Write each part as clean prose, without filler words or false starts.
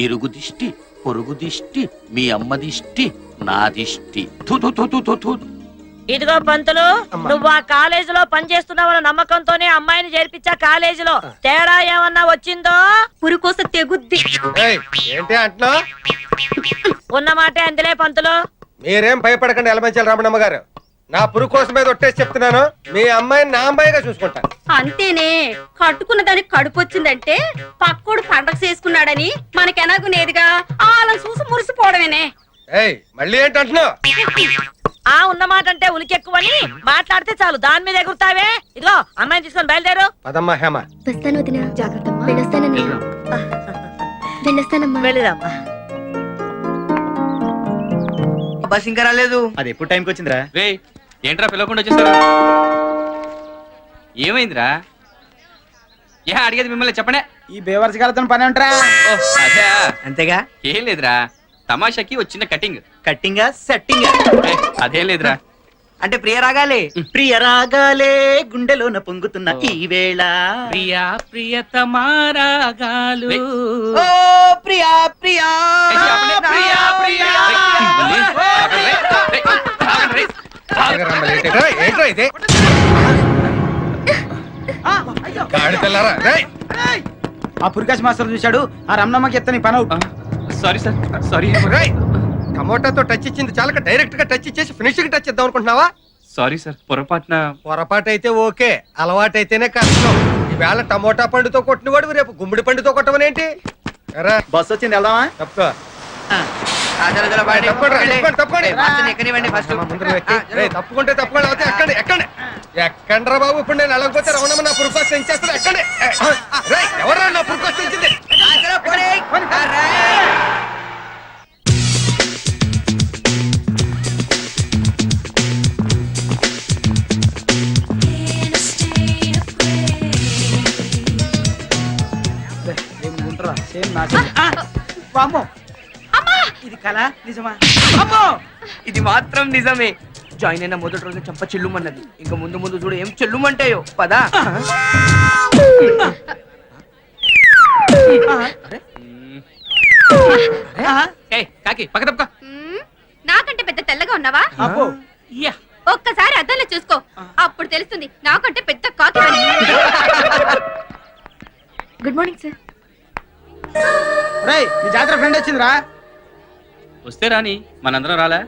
ఇరుగు దిష్టి, పొరుగు దిష్టి, మీ అమ్మ దిష్టి, నా దిష్టి. థు థు థు థు థు. ఇదిగో పంతులు, నువ్వు ఆ కాలేజీలో పనిచేస్తున్నావన్న నమ్మకంతోనే అమ్మాయిని చేర్పించా. కాలేజీలో తేడా ఏమన్నా వచ్చిందో పురుకోస తెగుద్ది. ఏంటి అంటున్నా? ఉన్నమాటే అందులే పంతులు. మీరేం భయపడకండి ఎలమంచాలి రమణమ్మ గారు. నా పురుగు కోసం మీద ఒట్టేసి చెప్తున్నాను, మీ అమ్మాయిని నా అమ్మాయిగా చూసుకుంటాను. అంతేనే, కట్టుకున్న దానికి కడుపు వచ్చిందంటే పక్కోడు పండగ చేసుకున్నాడని మనకెనాగునేదిగా అలా చూసి మురిసిపోవడమేనే. మళ్ళీ ఏంటంటున్నావు? ఆ ఉన్నమాట అంటే ఉలికెక్కువని మాట్లాడితే చాలు దాని మీద ఎగురుతావే. ఇదిగో అమ్మాయిని తీసుకొని బయలుదేరు. పదమ్మా హేమ. వస్తాను వదినా. జాగ్రత్త. వెళ్ళొస్తానమ్మా. వెళ్ళిరామ్మా. బస్ ఇంకా రాలేదు. అది ఎప్పుడు టైంకి వచ్చిందిరా? రే ఏంట్రా పిలవకుండా వచ్చేసారు? ఏమైందిరా? అడిగేది మిమ్మల్ని చెప్పండి. ఈ బేవర్స్ గారితో పని ఉంటారా? అదే అంతేగా. ఏం లేదురా, తమాషాకి వచ్చిన కటింగ్. కట్టింగ్ సెట్టింగ్ అదేం లేదురా. అంటే ప్రియ రాగాలే. ప్రియ రాగాలే గుండెలోన పొంగుతున్న ఈ వేళ. ప్రియా ప్రియతమా రాగాలు. ఓ ప్రియా ప్రియా ప్రియా ప్రియా. ఆ పురికాశ్ మాస్టర్ చూశాడు, ఆ రమణమ్మకి ఎత్తని పని అవుట్. Sorry sir, sorry. టమోటాతో టచ్ ఇచ్చింది చాలక డైరెక్ట్ గా టచ్ ఇచ్చేసి ఫినిషింగ్ టచ్ ఇద్దాం అనుకుంటున్నావా? సారీ సార్, పొరపాటు అయితే ఓకే, అలవాటు అయితేనే కష్టం. ఈవేళ టమోటా పండుతో కొట్టిన వాడు రేపు గుమ్మడి పండుతో కొట్టమనేంటి? బస్ వచ్చింది, వెళ్దామా? తప్పుకో. తప్పుకుంటే తప్పుకోండి, అవుతే ఎక్కండి ఎక్కండి ఎక్కండ్రా బాబు. ఇప్పుడు నేను వెళ్ళకపోతే రమణమ్మ నా పురుకోసం తెంచేస్తాను. ఎక్కండి. ఎవరా నా పురుకోసం తెంచింది? ఇది కళ నిజమా? అమ్మో, ఇది మాత్రం నిజమే. జాయిన్ అయిన మొదటి రోజు చంప చెల్లుమన్నది. ఇంకా ముందు ముందు చూడు ఏం చెల్లుమంటాయో. పదా. కాకి పక్క తప్ప. నాకంటే పెద్ద తెల్లగా ఉన్నావా? ఒక్కసారి అద్దంలో చూసుకో, అప్పుడు తెలుస్తుంది నాకంటే పెద్ద కాకి. Good morning sir. మీ జాతర ఫ్రెండ్ వచ్చిందిరా. వస్తే రాని, మనందరం రాలే.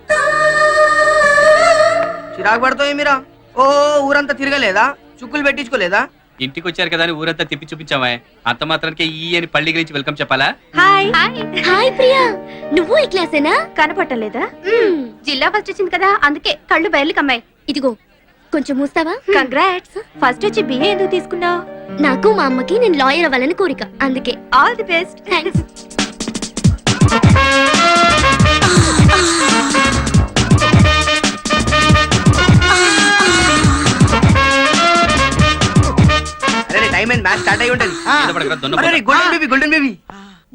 చిరాకు పడతావు మీరా? ఓ ఊరంతా తిరగలేదా? చుక్కులు పెట్టించుకోలేదా? ఇంటికి వచ్చారు కదా అని ఊరంతా తిప్పి చూపించామే. అంత మాత్రానికి ఈ అని పల్లి గురించి వెల్కమ్ చెప్పాలా? హాయ్ హాయ్ ప్రియా, నువ్వు ఈ క్లాసేనా? కనపట్టలేదా? జిల్లా ఫస్ట్ వచ్చింది కదా, అందుకే కళ్ళు బయలు కమ్మాయి. ఇదిగో కొంచెం మూస్తావా? కంగ్రాట్స్. ఫస్ట్ వచ్చి బిఏ ఎందుకు తీసుకున్నావు? నాకు మా అమ్మకి నేను లాయర్ అవ్వాలని కోరిక, అందుకే. All the best. థాంక్స్. అరే టైం అండ్ మ్యాచ్ స్టార్ట్ అయి ఉంటది. Golden baby, golden baby.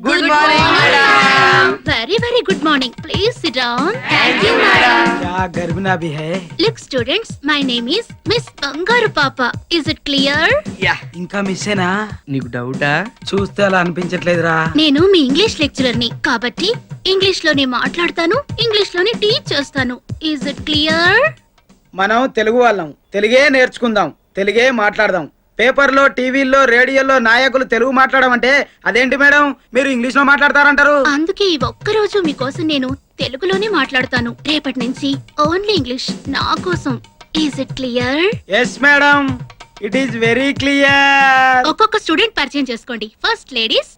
Good morning madam. Very very good morning. Please sit down. Thank you madam. क्या गर्भना भी है. Look students, my name is Miss Bangaru Papa. Is it clear? Yeah. ఇంకా మిస్సేనా? నీకు డౌటా? చూస్తే అలా అనిపించట్లేదురా. నేను మీ ఇంగ్లీష్ లెక్చరర్ ని కాబట్టి ఇంగ్లీష్ లోనే మాట్లాడతాను, ఇంగ్లీష్ లోనే టీచ్ చేస్తాను. Is it clear? మనం తెలుగు వాళ్ళం, తెలుగే నేర్చుకుందాం, తెలుగే మాట్లాడదాం. పేపర్లో, టీవీల్లో, రేడియోలో నాయకులు తెలుగు మాట్లాడమంటే అదేంటి మేడం, మీరు ఇంగ్లీష్ లో మాట్లాడతారంటారు? అందుకే ఈ ఒక్కరోజు మీకోసం నేను తెలుగులోనే మాట్లాడతాను. రేపటి నుంచి ఓన్లీ ఇంగ్లీష్ నా కోసం. Is it clear? Yes madam, it is very clear. ఒక్కొక్క స్టూడెంట్ పరిచయం చేసుకోండి. First ladies.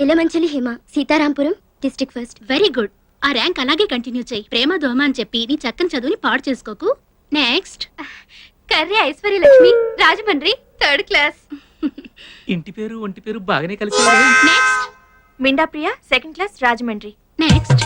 Yelamanchili Hima, Seetharampuram district first. Very good. ఆ ర్యాంక్ అలాగే కంటిన్యూ చేయి. ప్రేమ దోమ అని చెప్పి నీ చక్కని చదువుని పాడు చేసుకోకు. Next Karri Aishwarya Lakshmi, Rajahmundry, third class. ఇంటి పేరు ఒంటి పేరు బాగానే కలిసి. Next Minda Priya, second class, Rajahmundry. Next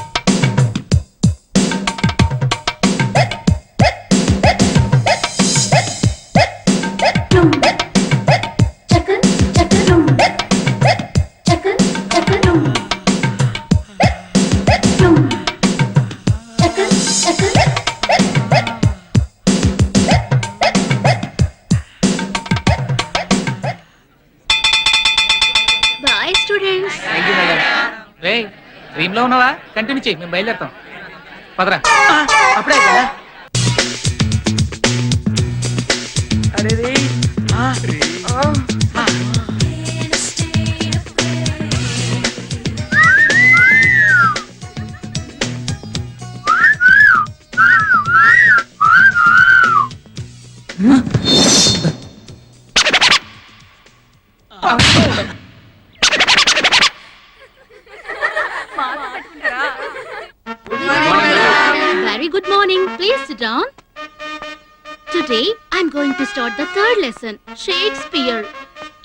రే డ్రీమ్ లో ఉన్నావా? కంటిన్యూ చేయి, మేము బయలుదేరుతాం. పదరా. అప్పుడే కదా. అరే రే Very good morning. Please sit down. Today I'm going to start the third lesson, Shakespeare.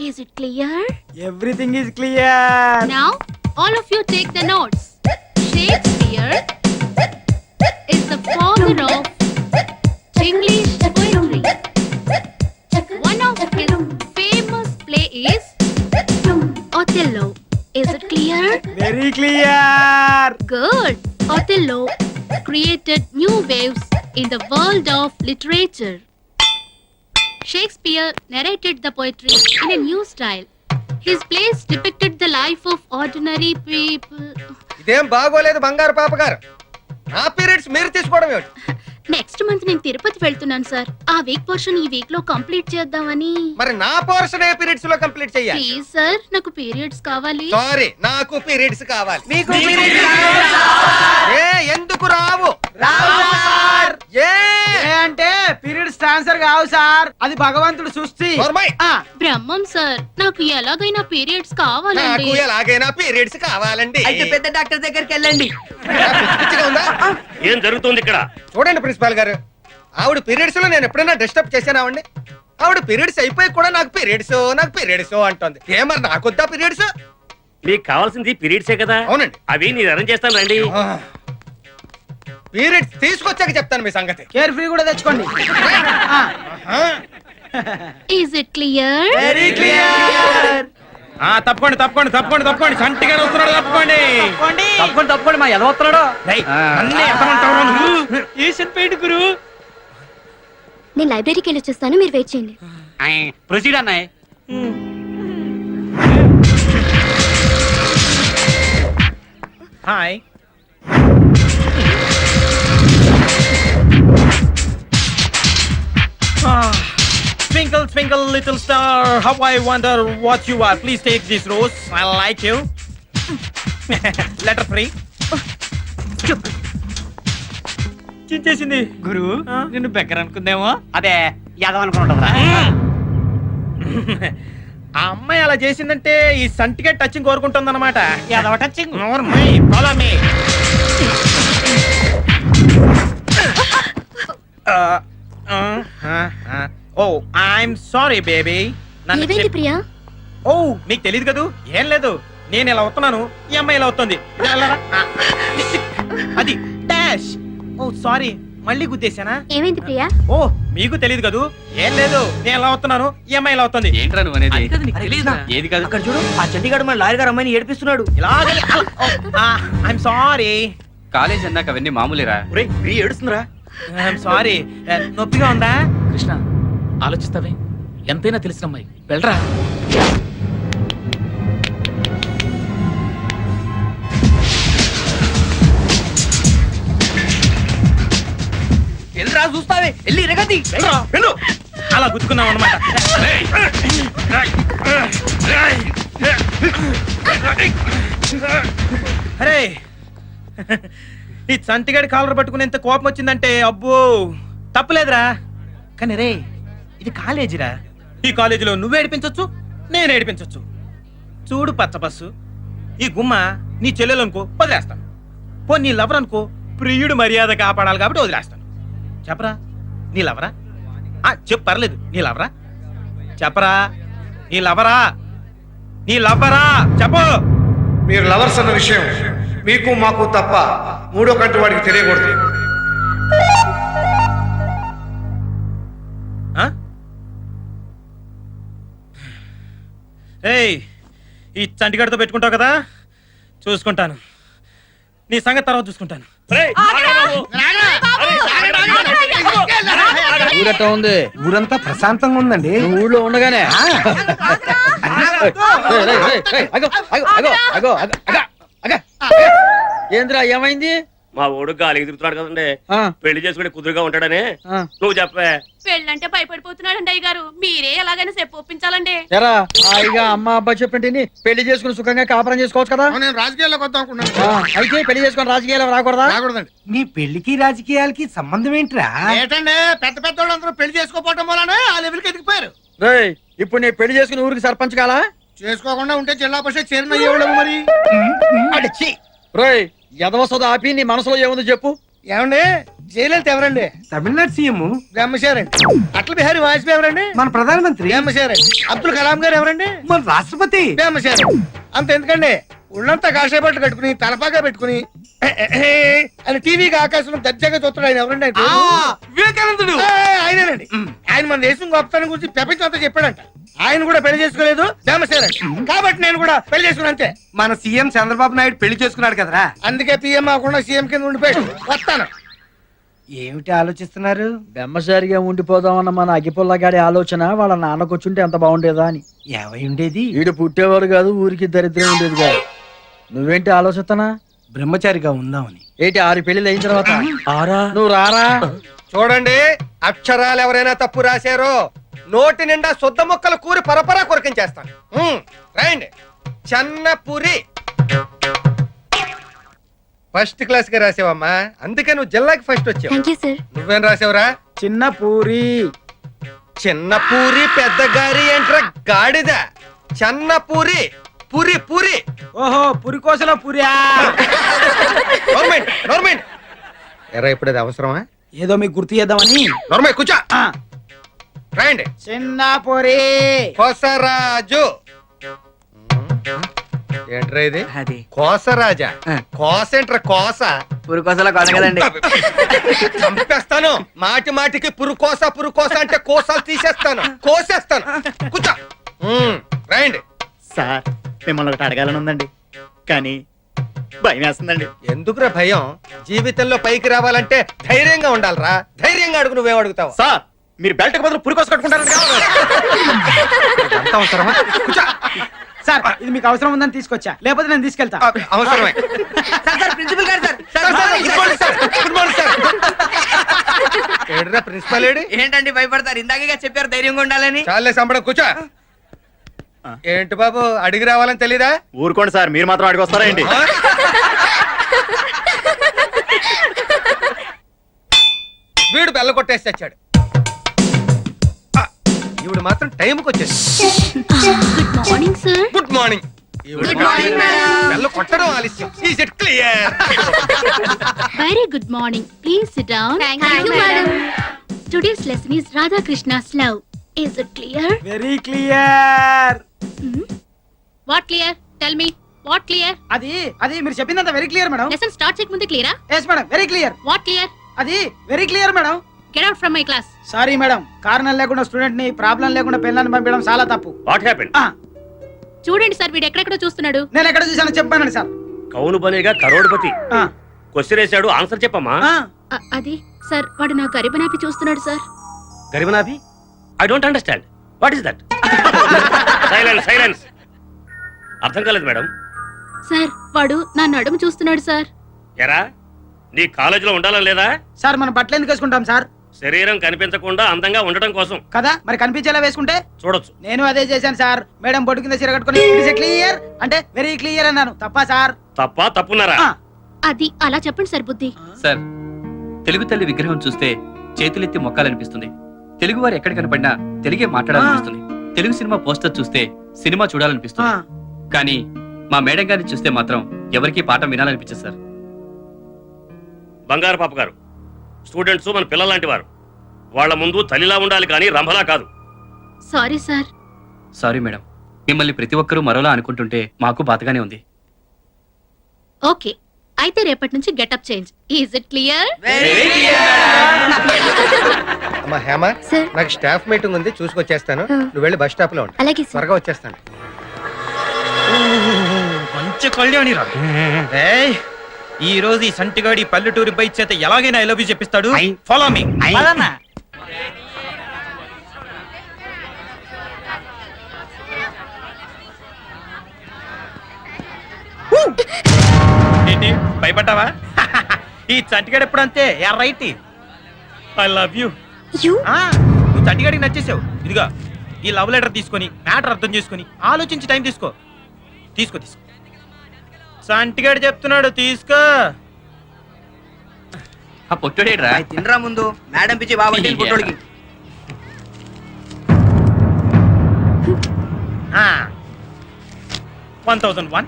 Is it clear? Everything is clear. Now, all of you take the notes. Shakespeare is the father of English poetry. One of his famous play is Othello. Is it clear? Very clear. Good. Othello created new waves in the world of literature. Shakespeare narrated the poetry in a new style. His plays depicted the life of ordinary people. ఇదేం బాగోలేదు బంగారు పాప గారు. నా periods మీరు తీసుకోవడం ఏమిటి? Next month నేను తిరుపతి వెళ్తున్నాను సార్. ఆ వీక్ పోర్షన్ ఈ వీక్ లో కంప్లీట్ చేద్దామని. మరి నా పోర్షన్ ఏ పీరియడ్స్ లో కంప్లీట్ చెయ్యాలి? ప్లీజ్ సార్, నాకు పీరియడ్స్ కావాలి. సారీ, నాకు పీరియడ్స్ కావాలి. మీకు ఏ ఎందుకు రావు? ఏ ఏ అంటే పీరియడ్స్ ట్రాన్స్ఫర్ కావు సార్, అది భగవంతుడు సృష్టి. నోర్మై. బ్రహ్మం సార్, నాకు ఎలాగైనా పీరియడ్స్ కావాలండి. నాకు ఎలాగైనా పీరియడ్స్ కావాలండి. అయితే పెద్ద డాక్టర్ దగ్గరికి వెళ్ళండి. పిచ్చిగా ఉందా? ఏం జరుగుతుంది ఇక్కడ? చూడండి ప్రిన్సిపాల్ గారు, ఆవిడ పీరియడ్స్ లో నేను ఎప్పుడైనా డిస్టర్బ్ చేశానావండి? ఆవిడ పీరియడ్స్ అయిపోయి కూడా నాకు పీరియడ్స్ అంటుంది. ఏమన్నా నాకొద్దా పీరియడ్స్? మీకు కావాల్సింది పీరియడ్సే కదా? అవునండి. అవి నేను అరేంజ్ చేస్తాను రండి. పీరియడ్స్ తీసుకొచ్చాక చెప్తాను మీ సంగతి. కేర్ ఫ్రీ కూడా తెచ్చుకోండి. Is it clear? Very clear. తప్పకోండి సంటిగా వస్తున్నాడు. తప్పకుండా మా ఎలా వస్తున్నాడో. ఏషియన్ పెయింట్ గురు. నేను లైబ్రరీకి వెళ్ళి వచ్చేస్తాను, మీరు వెయిట్ చేయండి. ప్రొసీడ్ అన్నాయ్. Hi. Twinkle, twinkle, little star, how I wonder what you are. Please take this rose. I like you. Letter free. చించేసింది గురు నిన్ను బెగ్గర అనుకుందేమో. అదే యాదవ్ అనుకుంటా. ఆ అమ్మాయి అలా చేసిందంటే ఈ సంటిగా టచింగ్ కోరుకుంటుంది అనమాట. యాదవ touching. Follow me. Oh I'm sorry baby. ఏమైంది ప్రియా? ఓ నీకు తెలియదు కదూ. ఏం లేదు, నేను ఇలా వస్తున్నాను, ఈ అమ్మాయి ఇలా వస్తుంది. ఇలా వెళ్ళరా? అది డాష్. ఓ సారీ, మళ్ళీ గుద్దేశానా? ఏమైంది ప్రియా? ఓ మీకు తెలియదు కదూ. ఏం లేదు, నేను ఇలా వస్తున్నాను, ఈ అమ్మాయి ఇలా వస్తుంది. ఏంట్రా నువ్వు అనేది? ఏది కాదు. అక్కడ చూడు, ఆ చండీగఢ్ మన లాయర్ గారు అమ్మాయిని ఏడిపిస్తున్నాడు. ఇలాగే ఐఎమ్ సారీ. కాలేజ్ అన్నాక అవన్నీ మామూలేరా. ఏడుస్తుందిరా. I'm sorry. నొప్పిగా ఉందా? కృష్ణ, ఆలోచిస్తావే, ఎంతైనా తెలిసిన అమ్మాయి, వెళ్ళరా. వెళ్ళరా చూస్తావే, వెళ్ళి రగతి. వెళ్ళు. అలా గుద్దుకున్నాం అనమాట. అరే ఈ చంటిగాడి కాలర్ పట్టుకుని ఎంత కోపం వచ్చిందంటే అబ్బో తప్పులేదురా. కానీ రే, ఇది కాలేజీరా. ఈ కాలేజీలో నువ్వు ఏడిపించొచ్చు, నేను ఏడిపించొచ్చు. చూడు పచ్చ బస్సు, ఈ గుమ్మ నీ చెల్లెలు అనుకో వదిలేస్తాను. పో నీ లవర్ అనుకో, ప్రియుడు మర్యాద కాపాడాలి కాబట్టి వదిలేస్తాను. చెప్పరా, నీ లవరా? చెప్పు, పర్లేదు. నీ లవరా? చెప్పరా, నీ లవరా? నీ లవరా చెప్పు. మీరు లవర్స్ అన్న విషయం మీకు మాకు తప్ప మూడో కంటి వాడికి తెలియకూడదు. ఏయ్, ఈ చంటిగడతో పెట్టుకుంటావు కదా, చూసుకుంటాను. నీ సంగతి తర్వాత చూసుకుంటాను. ఊరట ఉంది. ఊరంతా ప్రశాంతంగా ఉందండి. ఊళ్ళో ఉండగానే అగో అగో అగో అగో అగో అగో అగో ఏంద్రా ఏమైంది? మా ఓడు గాలికి తిరుగుతున్నాడు కదండి, ఆ, పెళ్లి చేసుకుని కుదురుగా ఉంటాడని ఆ. నువ్వు చెప్పే. పెళ్ళంటే భయపడిపోతున్నాడండి అయ్య గారు, మీరే ఎలాగైనా చెప్పు ఒప్పించాలండి. ఎరా హాయిగా అమ్మ అబ్బా చెప్పండి పెళ్లి చేసుకుని సుఖంగా కాపురం చేసుకోవచ్చు కదా. నేను రాజకీయాల్లోకి వద్దాం అనుకున్నాను. అయితే పెళ్లి చేసుకుని రాజకీయాలు రాకూడదా? రాకూడదండి. నీ పెళ్లికి రాజకీయాలకి సంబంధం ఏంట్రా? ఏంటండి పెద్ద పెద్ద వాళ్ళందరూ పెళ్లి చేసుకోపోవటం వల్లనే ఆ లెవెల్కి ఎదిగిపోయారు. రేయ్ ఇప్పుడు నీ పెళ్లి చేసుకుని ఊరికి సర్పంచ్ కాలా? చేసుకోకుండా ఉంటే జిల్లా పరిషత్ చైర్మన్ అయ్యేవాళ్ళము మరి. అడిచి రేయ్ ఎదవ సోద ఆపి నీ మనసులో ఏముందో చెప్పు. ఏమండి జయలలిత ఎవరండి? తమిళనాడు సీఎం బ్రహ్మచారండి. అటల్ బిహారీ వాజ్పేయి ఎవరండి? మన ప్రధానమంత్రి. బ్రహ్మచారండి. అబ్దుల్ కలాం గారు ఎవరండి? మన రాష్ట్రపతి. బ్రహ్మచారి. అంత ఎందుకండి ఒళ్ళంతా కాషాయ బట్టలు కట్టుకుని తలపాగా పెట్టుకుని అని టీవీకి ఆకాశంలో దర్జాగా చూస్తాడు ఆయన ఎవరండి? ఆయన పేరు? వివేకానందుడు. ఆయనేనండి. ఆయన మన దేశం గొప్పతనం గురించి ప్రపంచం అంతా చెప్పాడంట. ఆయన కూడా పెళ్లి చేసుకోలేదు బ్రహ్మచారి. కాబట్టి నేను కూడా పెళ్లి చేసుకున్నా అంతే. మన సీఎం చంద్రబాబు నాయుడు పెళ్లి చేసుకున్నాడు కదరా. అందుకే పిఎం అవ్వకుండా సీఎం కింద ఉండిపోయాడు. వస్తాను. ఏమిటి ఆలోచిస్తున్నారు? బ్రహ్మచారిగా ఉండిపోదామన్న మన అగిపుల్లగాడి ఆలోచన వాళ్ళ నాన్నకొచ్చుంటే ఎంత బాగుండేదా అని. ఏమై ఉండేది? వీడు పుట్టేవాడు కాదు, ఊరికి దరిద్రం ఉండేది కాదు. నువ్వేంటి ఆలోచిస్తున్నా? బ్రహ్మచారిగా ఉందామని. ఏంటి 6 పెళ్లిళ్ళు అయిన తర్వాత నువ్వు రారా? చూడండి, అక్షరాలు ఎవరైనా తప్పు రాశారో నోటి నిండా శుద్ధ మొక్కలు కూరి పరపరా కొరకించేస్తాను. రాయండి. చెన్నపురి. ఫస్ట్ క్లాస్ గా రాసావమ్మా, అందుకే నువ్వు జిల్లాకి ఫస్ట్ వచ్చావు. Thank you sir. నువ్వేం రాసావురా? చిన్న పూరి. చిన్నపూరి పెద్ద గారి ఏంట్రా గాడిద? చెన్నపూరి. పురి పురి. ఓహో పురికోసలో పురియా. గవర్నమెంట్ ఎరా ఇప్పుడు అది అవసరమా? ఏదో మీకు గుర్తు చేద్దామని. నోర్మై కూర్చో. రాయండి. చిన్న పూరి. కోసరాజు. ఏంట్రా ఇది? అది కోసరాజా? కోస ఏంట్రా కోస? పురికోసలో కాదు కదండి. చంపేస్తాను. మాటి మాటికి పురుకోస అంటే కోసాలు తీసేస్తాను, కోసేస్తాను. కూర్చో. రాయండి. సార్ మిమ్మల్ని ఒకటి అడగాలని ఉందండి, కానీ భయం వేస్తుందండి. ఎందుకురా భయం? జీవితంలో పైకి రావాలంటే ధైర్యంగా ఉండాలిరా. ధైర్యంగా అడుగు. నువ్వేం అడుగుతావు? సార్ మీరు బెల్ట్ బదులు పురికోస కట్టుకుంటారండి. అంత అవసరమా? కూర్చో. సార్ ఇది మీకు అవసరం ఉందని తీసుకొచ్చా, లేకపోతే నేను తీసుకెళ్తా. అవసరమే. ప్రిన్సిపల్ గారు సార్. Good morning sir. ఏడ్రా ప్రిన్సిపల్ ఏడి? ఏంటండి భయపడతారు? ఇందాకే చెప్పారు ధైర్యంగా ఉండాలని. చాలే సంబడం. కూర్చో. ఏంటి బాబు అడిగి రావాలని తెలీదా? ఊరుకోండి సార్, మీరు మాత్రం అడిగొస్తారా ఏంటి? వీడు బెల్ల కొట్టేసి తెచ్చాడు. ఈవిడ మాత్రం టైంకి వచ్చేసి. Good morning sir. Good morning. Good morning madam. బెల్ల కొట్టడం ఆలస్యం. Is it clear? Very good morning. Please sit down. Thank you madam. Today's lesson is Radha Krishna's love. Is it clear? Very clear. What clear? Tell me what clear? అది అది మీరు చెప్పిందంత very clear madam. Lesson start చేయకముందే క్లియరా? Yes madam, very clear. What clear? అది very clear madam. Get out from my class. Sorry madam, కారణం లేకుండా student ని ప్రాబ్లం లేకుండా పిల్లల్ని పంపించడం చాలా తప్పు. What happened? చూడండి సార్, వీడు ఎక్కడెక్కడో చూస్తున్నాడు. నేను ఎక్కడ చూసానో చెప్పానండి సార్. కౌను బనేగా కరోడ్పతి. ఆ, క్వశ్చన్ వేసాడు, ఆన్సర్ చెప్పమ్మా. ఆ, అది సార్, వాడు నా గరిబనాపి చూస్తున్నాడు సార్. గరిమనాభి? I don't understand. What is that? Silence. అర్థం కాలేదు మేడం. సార్ వాడు నా నడుము చూస్తున్నాడు సార్. ఎరా నీ కాలేజీలో ఉండాలని లేదా? సార్ మనం బట్టలు ఎందుకు వేసుకుంటాం సార్? శరీరం కనిపించకుండా అందంగా ఉండటం కోసం కదా, మరి కనిపించేలా వేసుకుంటే. చూడొచ్చు. నేను అదే చేశాను సార్. మేడం బొట్టు కింద చీర కట్టుకుని క్లియర్ అంటే వెరీ క్లియర్ అన్నాను. తప్పా సార్? తప్పున్నారా? అది అలా చెప్పండి సార్. బుద్ధి సార్, తెలుగు తల్లి విగ్రహం చూస్తే చేతులెత్తి మొక్కాలనిపిస్తుంది. తెలుగు వారు ఎక్కడ కనపడినా తెలుగే మాట్లాడాలనిపిస్తుంది. తెలుగు సినిమా పోస్టర్ చూస్తే సినిమా చూడాలనిపిస్తుంది. కానీ మా మేడం గారిని చూస్తే మాత్రం ఎవరికీ పాఠం వినాలనిపించదు సార్. బంగారు పాప గారు, స్టూడెంట్స్ మన పిల్లల లాంటి వారు. వాళ్ళ ముందు తల్లిలా ఉండాలి కానీ రంభలా కాదు. Sorry sir. సారీ మేడం, మిమ్మల్ని ప్రతి ఒక్కరూ మరోలా అనుకుంటుంటే మాకు బాధగానే ఉంది. ఓకే, అయితే రేపటి నుంచి getup change. Is it clear? అమ్మా హేమ, సార్. నాకు స్టాఫ్ మీటింగ్ ఉంది, చూసుకొచ్చేస్తాను. నువ్వు వెళ్ళి బస్ స్టాప్ లో ఉండు. అలాగే సార్. త్వరగా వచ్చేస్తాను. మంచి కళ్యాణి రా. ఈ రోజు ఈ సంటిగాడి పల్లెటూరి బైక్ చేత ఎలాగైనా ఐ లవ్ యూ చెప్పిస్తాడు. Follow me. ఏంటి భయపడ్డావా? ఈ చంటిగాడు ఎప్పుడు అంతే రైట్. I love you. నువ్వు చంటిగాడికి నచ్చేసావు. ఇదిగా ఈ లవ్ లెటర్ తీసుకొని మ్యాటర్ అర్థం చేసుకొని ఆలోచించి టైం తీసుకో. తీసుకో తీసుకో. చంటిగాడు చెప్తున్నాడు తీసుకో. ఆ పొట్టుడేట్రా? అయి తినరా ముందు మేడం పిచ్చి బాబు పుట్టోడికి. 1001.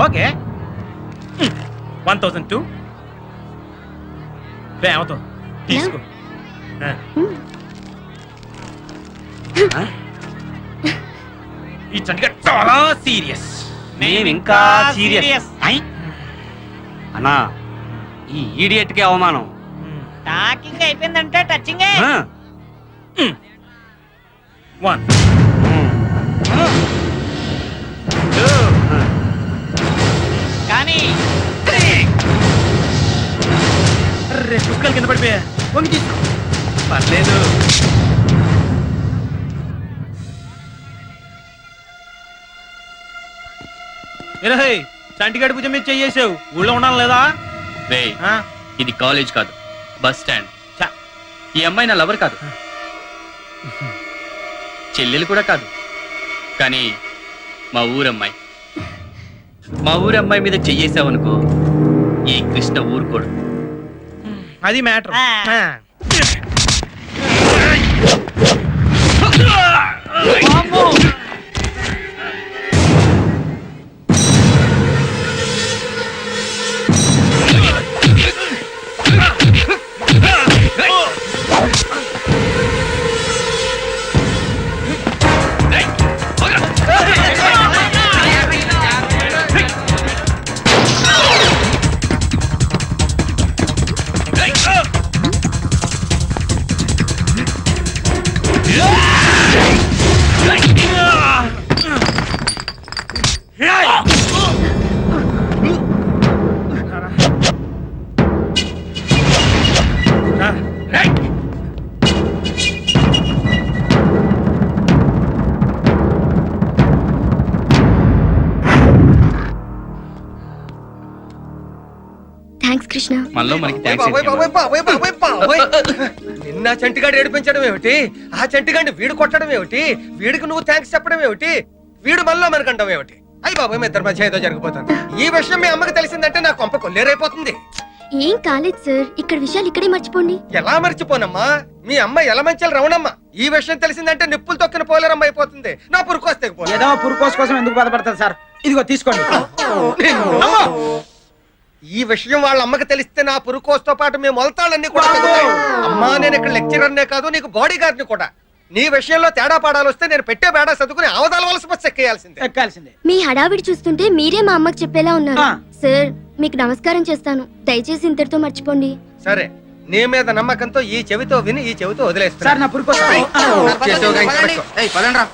ఓకే. 1002. అవుతావు తీసుకో. ఈ చంటిగాడు చాలా సీరియస్. మేము ఇంకా సీరియస్. అన్నా ఈ ఈడియట్ కి అవమానం. టాకింగ్ అయిపోయిందంటే టచింగ్. 1 కానీ కుక్కలు కింద పడిపోయా. వంగి తీసుకో. పర్లేదు. చంటిగాడి పూజ మీద చెయ్యేసావు. ఊళ్ళో ఉండాలి లేదా? రేయ్, ఇది కాలేజ్ కాదు, బస్ స్టాండ్. ఈ అమ్మాయి నా లవర్ కాదు, చెల్లెలు కూడా కాదు, కానీ మా ఊరమ్మాయి. మా ఊరమ్మాయి మీద చెయ్యేసావనుకో ఈ కృష్ణ ఊరుకోడు. అది మ్యాటర్. థ్యాంక్స్ కృష్ణ. మనలో మనకి థాంక్స్ బాబోయ్, ఏంటి బాబోయ్, అమ్మా? బాబోయ్, బాబోయ్, బాబోయ్. నిన్న చంటిగాడు ఏడిపించడం ఏమిటి? ఆ చంటిగాడిని వీడు కొట్టడం ఏమిటి? వీడికి నువ్వు థ్యాంక్స్ చెప్పడం ఏమిటి? వీడు మనలో మనకంటాం ఏమిటి? అయ్యి బాబోయ్, మీ ఇద్దరి మధ్య ఏదో జరిగిపోతుంది. ఈ విషయం మీ అమ్మకి తెలిసిందంటే నా కొంప కొల్లేరైపోతుంది. ఏం కాలేదు సార్, ఇక్కడ విషయాలు ఇక్కడే మర్చిపోండి. ఎలా మర్చిపోనమ్మా? మీ అమ్మ ఎలమంచెలు రవణమ్మ. ఈ విషయం తెలిసిందంటే నిప్పులు తొక్కిన పోలేరమ్మ అయిపోతుంది. నా పురుకోస్తే ఏదో పురుకోస్ కోసం ఎందుకు బాధపడతారు సార్? ఇదిగో తీసుకోండి. ఈ విషయం వాళ్ళ అమ్మకి తెలిస్తే నా పురుకోస్తో పాటు మీ మొలతాళ్ళన్నీ కూడా తగ్గుతాయి. అమ్మా, నేను ఇక్కడ లెక్చరర్నే కాదు, నీకు బాడీ గార్డ్ని కూడా. నీ విషయంలో తేడా పాడాలు వస్తే నేను పెట్టే బేడా చదువుకుని అవదాల వలస బస్సు ఎక్కాల్సిందే. మీ హడావిడి చూస్తుంటే మీరే మా అమ్మకి చెప్పేలా ఉన్నారు. సార్, మీకు నమస్కారం చేస్తాను. దయచేసి ఇంతటితో మర్చిపోండి. సరే, నీ మీద నమ్మకంతో ఈ చెవితో విని ఈ చెవితో వదిలేస్తా. సార్, నా పురుకోస్. పదండి. ఏయ్, పదండ్రా.